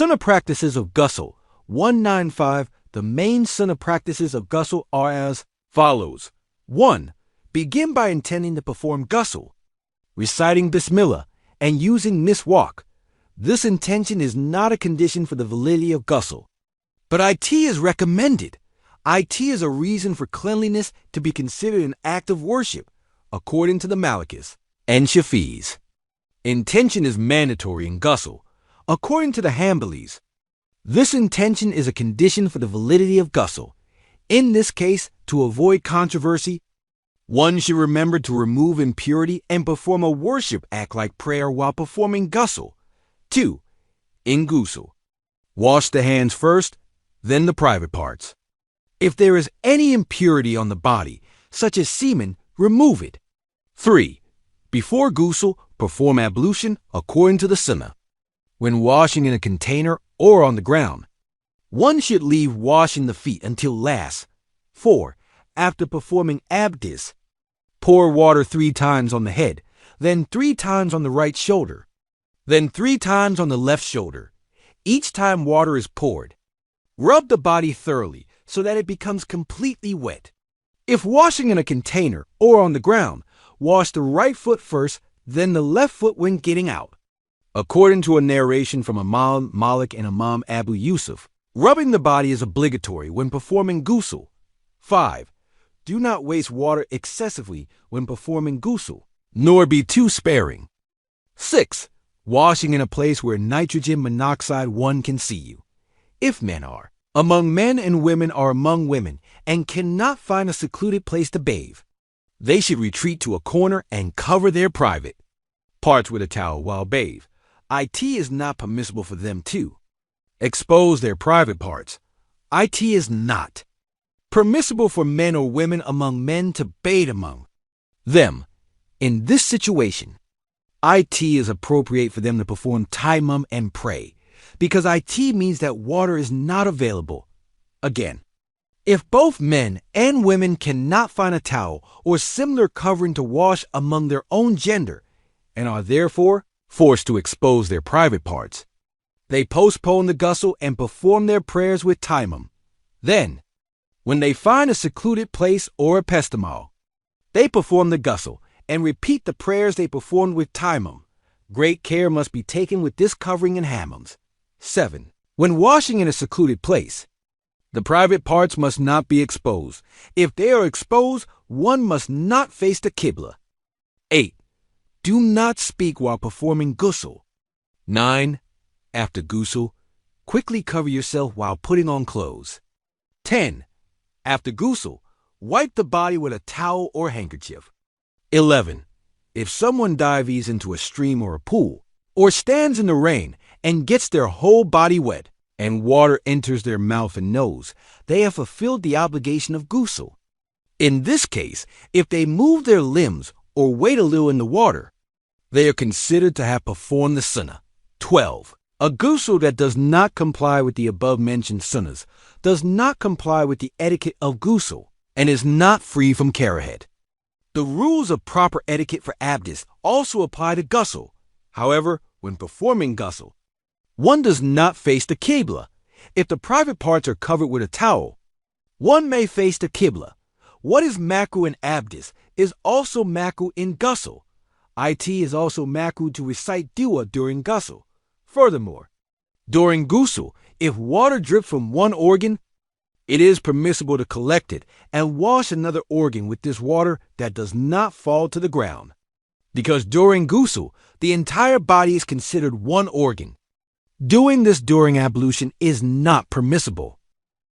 Sunnah practices of ghusl. 195. The main sunnah practices of ghusl are as follows. 1. Begin by intending to perform ghusl, reciting Bismillah, and using miswak. This intention is not a condition for the validity of ghusl, but IT is recommended. IT is a reason for cleanliness to be considered an act of worship, according to the Malikis and Shafi'is. Intention is mandatory in ghusl, according to the Hanbalis. This intention is a condition for the validity of ghusl. In this case, to avoid controversy, one should remember to remove impurity and perform a worship act like prayer while performing ghusl. 2. In ghusl, wash the hands first, then the private parts. If there is any impurity on the body, such as semen, remove it. 3. Before ghusl, perform ablution according to the Sunnah. When washing in a container or on the ground, one should leave washing the feet until last. 4. After performing abdest, pour water 3 times on the head, then 3 times on the right shoulder, then 3 times on the left shoulder. Each time water is poured, rub the body thoroughly so that it becomes completely wet. If washing in a container or on the ground, wash the right foot first, then the left foot when getting out. According to a narration from Imam Malik and Imam Yusuf, rubbing the body is obligatory when performing ghusl. 5. Do not waste water excessively when performing ghusl, nor be too sparing. 6. Washing in a place where nitrogen monoxide one can see you. If men are among men and women are among women and cannot find a secluded place to bathe, they should retreat to a corner and cover their private parts with a towel while bathe. IT is not permissible for them to expose their private parts. IT is not permissible for men or women among men to bathe among them. In this situation, IT is appropriate for them to perform TEYEMMUM and pray, because IT means that water is not available. Again, if both men and women cannot find a towel or similar covering to wash among their own gender and are therefore forced to expose their private parts, they postpone the ghusl and perform their prayers with TEYEMMUM. Then, when they find a secluded place or a PEŠTEMAL, they perform the ghusl and repeat the prayers they performed with TEYEMMUM. Great care must be taken with this covering in HAMMAMS. 7. When washing in a secluded place, the private parts must not be exposed. If they are exposed, one must not face the Qibla. 8. Do not speak while performing ghusl. 9. After ghusl, quickly cover yourself while putting on clothes. 10. After ghusl, wipe the body with a towel or handkerchief. 11. If someone dives into a stream or a pool, or stands in the rain and gets their whole body wet, and water enters their mouth and nose, they have fulfilled the obligation of ghusl. In this case, if they move their limbs or wade a little in the water, they are considered to have performed the sunnah. 12. A ghusl that does not comply with the above-mentioned sunnahs does not comply with the etiquette of ghusl and is not free from karahat. The rules of proper etiquette for abdest also apply to ghusl. However, when performing ghusl, one does not face the Qibla. If the private parts are covered with a towel, one may face the Qibla. What is makruh in abdest is also makruh in ghusl. IT is also makruh to recite dua during ghusl. Furthermore, during ghusl, if water drips from one organ, it is permissible to collect it and wash another organ with this water that does not fall to the ground. Because during ghusl, the entire body is considered one organ. Doing this during ablution is not permissible.